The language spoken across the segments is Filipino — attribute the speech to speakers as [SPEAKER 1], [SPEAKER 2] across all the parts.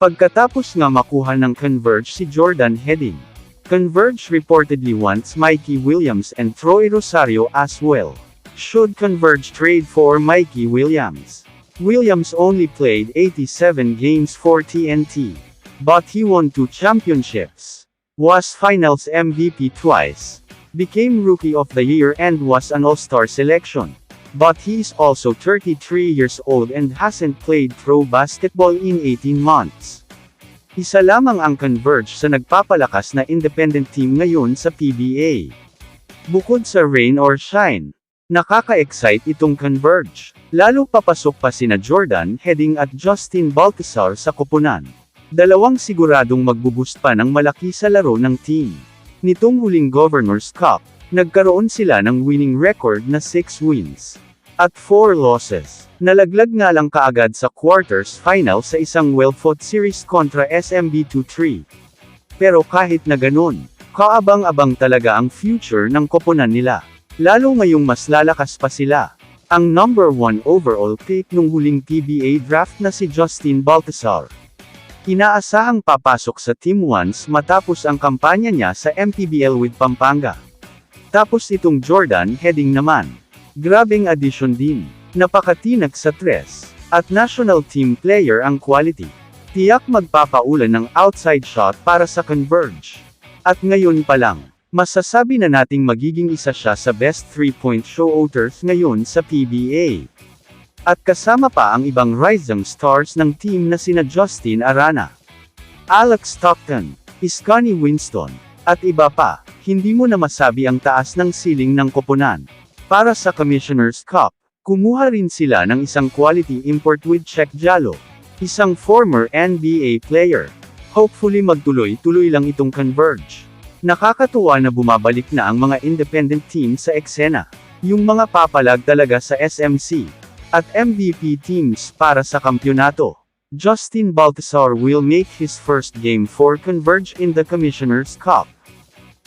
[SPEAKER 1] Pagkatapos nga makuha ng Converge si Jordan Heading. Converge reportedly wants Mikey Williams and Troy Rosario as well. Should Converge trade for Mikey Williams? Williams only played 87 games for TNT. But he won 2 championships. Was Finals MVP twice. Became Rookie of the Year and was an All-Star selection. But he is also 33 years old and hasn't played pro basketball in 18 months. Isa lamang ang Converge sa nagpapalakas na independent team ngayon sa PBA. Bukod sa rain or shine, nakaka-excite itong Converge. Lalo papasok pa sina Jordan Heading at Justin Baltazar sa koponan. Dalawang siguradong magbuboost pa ng malaki sa laro ng team. Nitong huling Governors Cup, nagkaroon sila ng winning record na 6 wins at 4 losses. Nalaglag nga lang kaagad sa quarters final sa isang well-fought series kontra SMB 2-3. Pero kahit na ganun, kaabang-abang talaga ang future ng koponan nila. Lalo ngayong mas lalakas pa sila. Ang number 1 overall pick nung huling PBA draft na si Justin Baltazar. Inaasahang papasok sa Team once matapos ang kampanya niya sa MPBL with Pampanga. Tapos itong Jordan Heading naman. Grabeng addition din. Napakatinag sa 3 at national team player ang quality. Tiyak magpapaulan ng outside shot para sa Converge. At ngayon pa lang, masasabi na nating magiging isa siya sa best 3-point shooters ngayon sa PBA. At kasama pa ang ibang rising stars ng team na sina Justin Arana, Alex Stockton, Scottie Winston, at iba pa. Hindi mo na masabi ang taas ng ceiling ng koponan. Para sa Commissioner's Cup, kumuha rin sila ng isang quality import with Cheick Diallo, isang former NBA player. Hopefully magtuloy-tuloy lang itong Converge. Nakakatuwa na bumabalik na ang mga independent team sa eksena. Yung mga papalag talaga sa SMC at MVP teams para sa kampyonato. Justin Baltazar will make his first game for Converge in the Commissioner's Cup.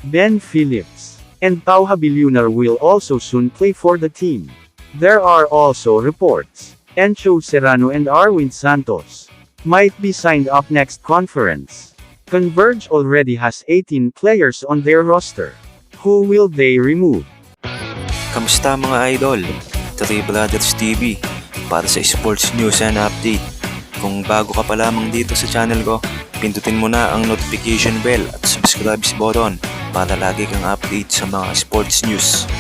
[SPEAKER 1] Ben Phillips and Pau Habiliunar will also soon play for the team. There are also reports Encho Serrano and Arwin Santos might be signed up next conference. Converge already has 18 players on their roster. Who will they remove?
[SPEAKER 2] Kamusta mga idol? Three Brothers TV para sa sports news and update. Kung bago ka pa lamang dito sa channel ko, pindutin mo na ang notification bell at subscribe button para lagi kang update sa mga sports news.